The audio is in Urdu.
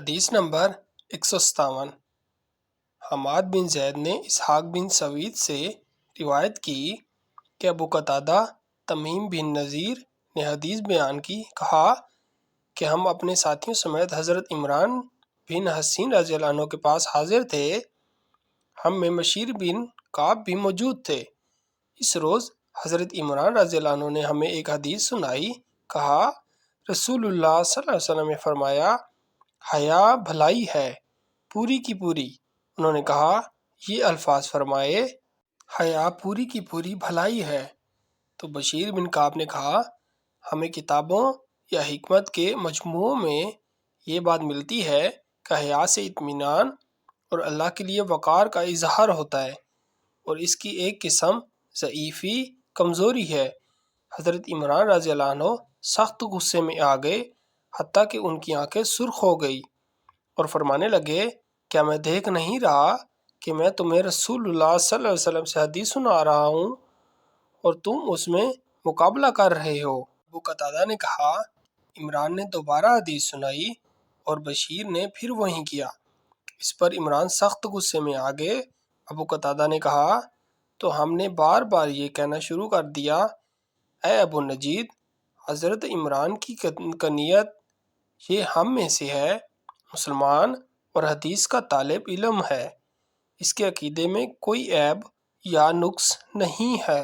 حدیث نمبر 157۔ حماد بن زید نے اسحاق بن سوید سے روایت کی کہ ابو قتادہ تمیم بن نذیر نے حدیث بیان کی، کہا کہ ہم اپنے ساتھیوں سمیت حضرت عمران بن حسین رضی اللہ عنہ کے پاس حاضر تھے۔ ہم میں مشیر بن کعب بھی موجود تھے۔ اس روز حضرت عمران رضی اللہ عنہ نے ہمیں ایک حدیث سنائی، کہا رسول اللہ صلی اللہ علیہ وسلم نے فرمایا، حیا بھلائی ہے پوری کی پوری۔ انہوں نے کہا، یہ الفاظ فرمائے، حیا پوری کی پوری بھلائی ہے، تو بشیر بن کعب نے کہا، ہمیں کتابوں یا حکمت کے مجموعوں میں یہ بات ملتی ہے کہ حیا سے اطمینان اور اللہ کے لیے وقار کا اظہار ہوتا ہے، اور اس کی ایک قسم ضعیفی کمزوری ہے۔ حضرت عمران رضی اللہ عنہ سخت غصے میں آ گئے، حتیٰ کہ ان کی آنکھیں سرخ ہو گئی، اور فرمانے لگے، کیا میں دیکھ نہیں رہا کہ میں تمہیں رسول اللہ صلی اللہ علیہ وسلم سے حدیث سنا رہا ہوں اور تم اس میں مقابلہ کر رہے ہو؟ ابو قتادہ نے کہا، عمران نے دوبارہ حدیث سنائی اور بشیر نے پھر وہی کیا۔ اس پر عمران سخت غصے میں آ گئے۔ ابو قتادہ نے کہا، تو ہم نے بار بار یہ کہنا شروع کر دیا، اے ابو نجید، حضرت عمران کی کنیت یہ ہم میں سے ہے، مسلمان اور حدیث کا طالب علم ہے، اس کے عقیدے میں کوئی عیب یا نقص نہیں ہے۔